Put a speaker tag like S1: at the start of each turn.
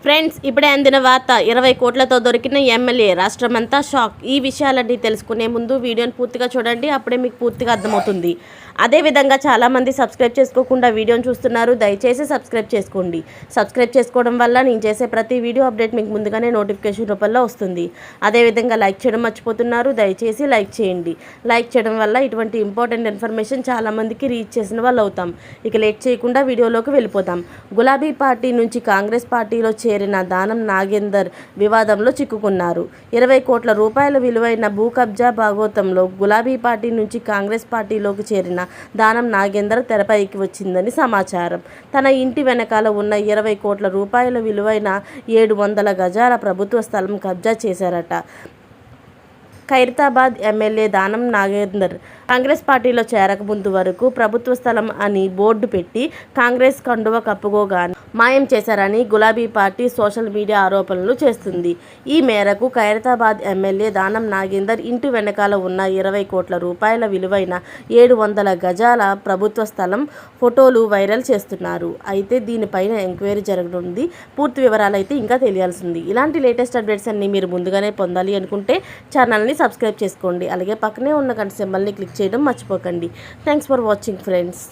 S1: Friends, ఇప్పుడే అందిన వార్త 20 కోట్లతో దొరికిన ఎమ్మెల్యే. రాష్ట్రమంతా షాక్. ఈ విషయాలన్నీ తెలుసుకునే ముందు వీడియోని పూర్తిగా చూడండి, అప్పుడే మీకు పూర్తిగా అర్థమవుతుంది. అదేవిధంగా చాలామంది సబ్స్క్రైబ్ చేసుకోకుండా వీడియోని చూస్తున్నారు. దయచేసి సబ్స్క్రైబ్ చేసుకోండి. సబ్స్క్రైబ్ చేసుకోవడం వల్ల నేను చేసే ప్రతి వీడియో అప్డేట్ మీకు ముందుగానే నోటిఫికేషన్ రూపంలో వస్తుంది. అదేవిధంగా లైక్ చేయడం మర్చిపోతున్నారు. దయచేసి లైక్ చేయండి. లైక్ చేయడం వల్ల ఇటువంటి ఇంపార్టెంట్ ఇన్ఫర్మేషన్ చాలామందికి రీచ్ చేసిన వాళ్ళు అవుతాం. ఇక లేట్ చేయకుండా వీడియోలోకి వెళ్ళిపోతాం. గులాబీ పార్టీ నుంచి కాంగ్రెస్ పార్టీలో చేరిన దానం నాగేందర్ వివాదంలో చిక్కుకున్నారు. 20 కోట్ల రూపాయల విలువైన భూ కబ్జా భాగోతంలో గులాబీ పార్టీ నుంచి కాంగ్రెస్ పార్టీలోకి చేరిన దానం నాగేందర్ తెరపైకి వచ్చిందని సమాచారం. తన ఇంటి వెనకాల ఉన్న 20 కోట్ల రూపాయల విలువైన 700 గజాల ప్రభుత్వ స్థలం కబ్జా చేశారట. ఖైరతాబాద్ ఎమ్మెల్యే దానం నాగేందర్ కాంగ్రెస్ పార్టీలో చేరకముందు వరకు ప్రభుత్వ స్థలం అని బోర్డు పెట్టి కాంగ్రెస్ కండువ కప్పుకోగానే మాయం చేశారని గులాబీ పార్టీ సోషల్ మీడియా ఆరోపణలు చేస్తుంది. ఈ మేరకు ఖైరతాబాద్ ఎమ్మెల్యే దానం నాగేందర్ ఇంటి వెనకాల ఉన్న 20 కోట్ల రూపాయల విలువైన 700 గజాల ప్రభుత్వ స్థలం ఫోటోలు వైరల్ చేస్తున్నారు. అయితే దీనిపైన ఎంక్వైరీ జరగనుంది. పూర్తి వివరాలు అయితే ఇంకా తెలియాల్సింది. ఇలాంటి లేటెస్ట్ అప్డేట్స్ అన్ని మీరు ముందుగానే పొందాలి అనుకుంటే ఛానల్ని సబ్స్క్రైబ్ చేసుకోండి. అలాగే పక్కనే ఉన్న గంట సింబల్ని క్లిక్ చేయడం మర్చిపోకండి. Thanks for watching friends.